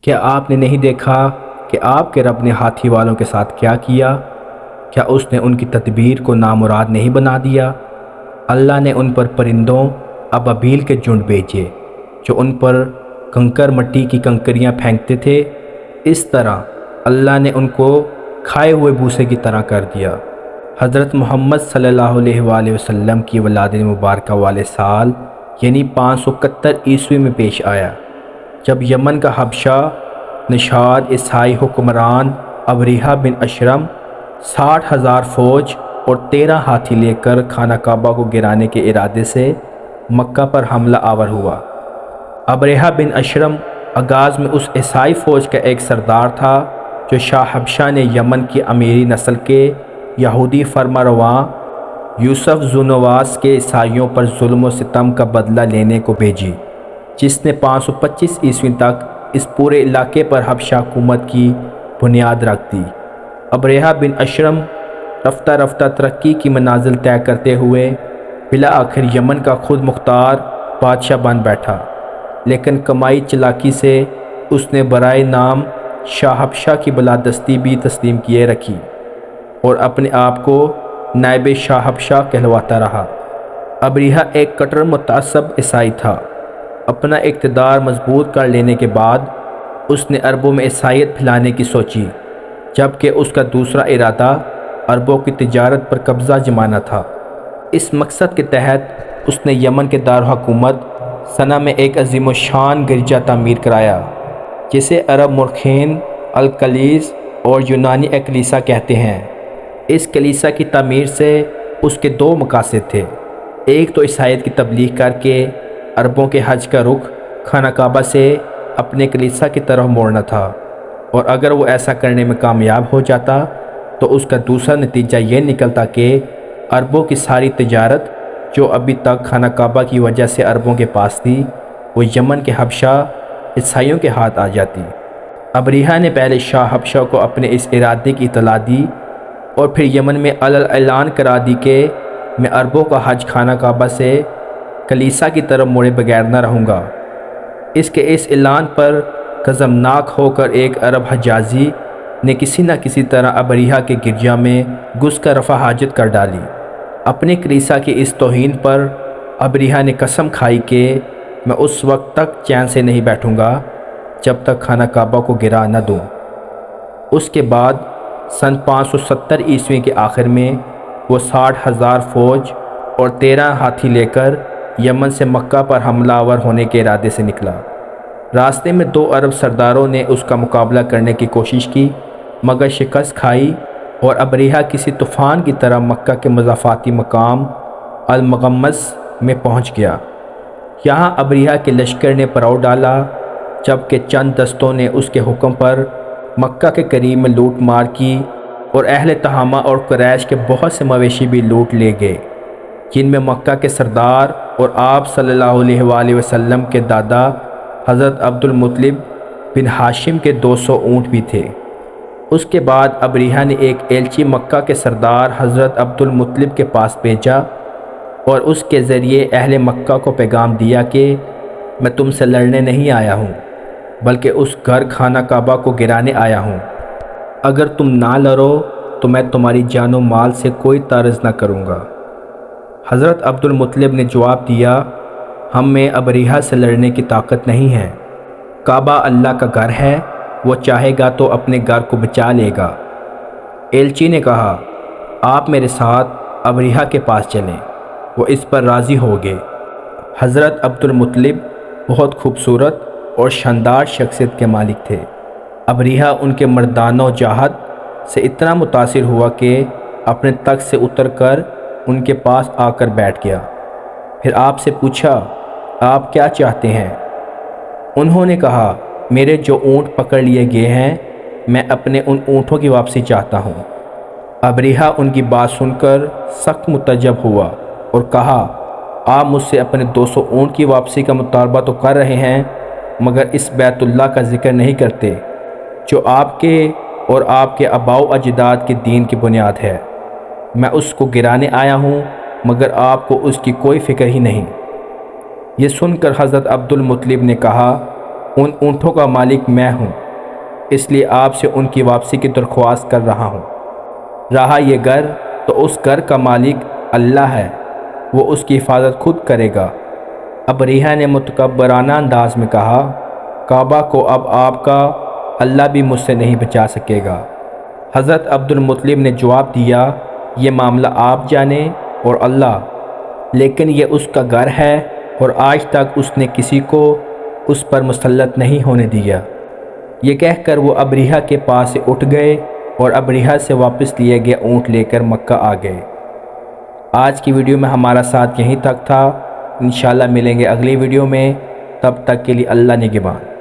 کیا آپ نے نہیں دیکھا کہ آپ کے رب نے ہاتھی والوں کے ساتھ کیا کیا؟ کیا اس نے ان کی تدبیر کو نامراد نہیں بنا دیا؟ اللہ نے ان پر پرندوں ابابیل کے جھنڈ بھیجے جو ان پر کنکر مٹی کی کنکریاں پھینکتے تھے۔ اس طرح اللہ نے ان کو کھائے ہوئے بھوسے کی طرح کر دیا۔ حضرت محمد صلی اللہ علیہ وآلہ وسلم کی ولادت مبارکہ والے سال یعنی 571 عیسوی میں پیش آیا، جب یمن کا حبشہ نژاد عیسائی حکمران ابریہہ بن اشرم 60,000 فوج اور 13 ہاتھی لے کر خانہ کعبہ کو گرانے کے ارادے سے مکہ پر حملہ آور ہوا۔ ابریہہ بن اشرم آغاز میں اس عیسائی فوج کا ایک سردار تھا جو شاہ حبشہ نے یمن کی امیری نسل کے یہودی فرمانرواں یوسف ذو نواس کے عیسائیوں پر ظلم و ستم کا بدلہ لینے کو بھیجی، جس نے 525 عیسوی تک اس پورے علاقے پر حبشہ حکومت کی بنیاد رکھ دی۔ ابریہہ بن اشرم رفتہ رفتہ ترقی کی منازل طے کرتے ہوئے بالآخر یمن کا خود مختار بادشاہ بن بیٹھا، لیکن کمائی چلاکی سے اس نے برائے نام شاہ حبشہ کی بالادستی بھی تسلیم کیے رکھی اور اپنے آپ کو نائب شاہ حبشہ کہلواتا رہا۔ ابریہہ ایک کٹر متعصب عیسائی تھا۔ اپنا اقتدار مضبوط کر لینے کے بعد اس نے عربوں میں عیسائیت پھیلانے کی سوچی، جبکہ اس کا دوسرا ارادہ عربوں کی تجارت پر قبضہ جمانا تھا۔ اس مقصد کے تحت اس نے یمن کے دارالحکومت سنہ میں ایک عظیم الشان گرجا تعمیر کرایا، جسے عرب مورخین الکلیس اور یونانی ایکلیسا کہتے ہیں۔ اس کلیسا کی تعمیر سے اس کے دو مقاصد تھے۔ ایک تو عیسائیت کی تبلیغ کر کے عربوں کے حج کا رخ خانہ کعبہ سے اپنے کلیسا کی طرف موڑنا تھا، اور اگر وہ ایسا کرنے میں کامیاب ہو جاتا تو اس کا دوسرا نتیجہ یہ نکلتا کہ عربوں کی ساری تجارت جو ابھی تک خانہ کعبہ کی وجہ سے عربوں کے پاس تھی، وہ یمن کے حبشہ عیسائیوں کے ہاتھ آ جاتی۔ ابریہہ نے پہلے شاہ حبشہ کو اپنے اس ارادے کی اطلاع دی اور پھر یمن میں اعلان کرا دی کہ میں عربوں کا حج خانہ کعبہ سے کلیسا کی طرف موڑے بغیر نہ رہوں گا۔ اس اعلان پر غضبناک ہو کر ایک عرب حجازی نے کسی نہ کسی طرح ابریہہ کے گرجا میں گھس کر رفع حاجت کر ڈالی۔ اپنے کلیسا کی اس توہین پر ابریہہ نے قسم کھائی کہ میں اس وقت تک چین سے نہیں بیٹھوں گا جب تک خانہ کعبہ کو گرا نہ دوں۔ اس کے بعد سن 570 عیسوی کے آخر میں وہ 60,000 فوج اور 13 ہاتھی لے کر یمن سے مکہ پر حملہ آور ہونے کے ارادے سے نکلا۔ راستے میں 2 عرب سرداروں نے اس کا مقابلہ کرنے کی کوشش کی، مگر شکست کھائی اور ابریہہ کسی طوفان کی طرح مکہ کے مضافاتی مقام المغمس میں پہنچ گیا۔ یہاں ابریہہ کے لشکر نے پڑاؤ ڈالا، جبکہ چند دستوں نے اس کے حکم پر مکہ کے قریب میں لوٹ مار کی اور اہل تہامہ اور قریش کے بہت سے مویشی بھی لوٹ لے گئے، جن میں مکہ کے سردار اور آپ صلی اللہ علیہ وآلہ وسلم کے دادا حضرت عبد المطلب بن ہاشم کے 200 اونٹ بھی تھے۔ اس کے بعد ابریہہ نے ایک ایلچی مکہ کے سردار حضرت عبد المطلب کے پاس بھیجا اور اس کے ذریعے اہل مکہ کو پیغام دیا کہ میں تم سے لڑنے نہیں آیا ہوں، بلکہ اس گھر خانہ کعبہ کو گرانے آیا ہوں۔ اگر تم نہ لڑو تو میں تمہاری جان و مال سے کوئی تعرض نہ کروں گا۔ حضرت عبد المطلب نے جواب دیا، ہم میں ابریہہ سے لڑنے کی طاقت نہیں ہے۔ کعبہ اللہ کا گھر ہے، وہ چاہے گا تو اپنے گھر کو بچا لے گا۔ ایلچی نے کہا، آپ میرے ساتھ ابریہہ کے پاس چلیں۔ وہ اس پر راضی ہو گئے۔ حضرت عبد المطلب بہت خوبصورت اور شاندار شخصیت کے مالک تھے۔ ابریہہ ان کے مردانہ وجاہت سے اتنا متاثر ہوا کہ اپنے تخت سے اتر کر ان کے پاس آ کر بیٹھ گیا۔ پھر آپ سے پوچھا، آپ کیا چاہتے ہیں؟ انہوں نے کہا، میرے جو اونٹ پکڑ لیے گئے ہیں، میں اپنے ان اونٹوں کی واپسی چاہتا ہوں۔ ابریہہ ان کی بات سن کر سخت متعجب ہوا اور کہا، آپ مجھ سے اپنے 200 اونٹ کی واپسی کا مطالبہ تو کر رہے ہیں، مگر اس بیت اللہ کا ذکر نہیں کرتے جو آپ کے اور آپ کے آباء و اجداد کے دین کی بنیاد ہے۔ میں اس کو گرانے آیا ہوں، مگر آپ کو اس کی کوئی فکر ہی نہیں۔ یہ سن کر حضرت عبد المطلب نے کہا، ان اونٹوں کا مالک میں ہوں، اس لیے آپ سے ان کی واپسی کی درخواست کر رہا ہوں۔ رہا یہ گھر، تو اس گھر کا مالک اللہ ہے، وہ اس کی حفاظت خود کرے گا۔ ابریحہ نے متکبرانہ انداز میں کہا، کعبہ کو اب آپ کا اللہ بھی مجھ سے نہیں بچا سکے گا۔ حضرت عبد المطلب نے جواب دیا، یہ معاملہ آپ جانیں اور اللہ، لیکن یہ اس کا گھر ہے اور آج تک اس نے کسی کو اس پر مسلط نہیں ہونے دیا۔ یہ کہہ کر وہ ابریحہ کے پاس سے اٹھ گئے اور ابریحہ سے واپس لیے گئے اونٹ لے کر مکہ آ گئے۔ آج کی ویڈیو میں ہمارا ساتھ یہیں تک تھا، انشاءاللہ ملیں گے اگلی ویڈیو میں، تب تک کے لیے اللہ نگہبان۔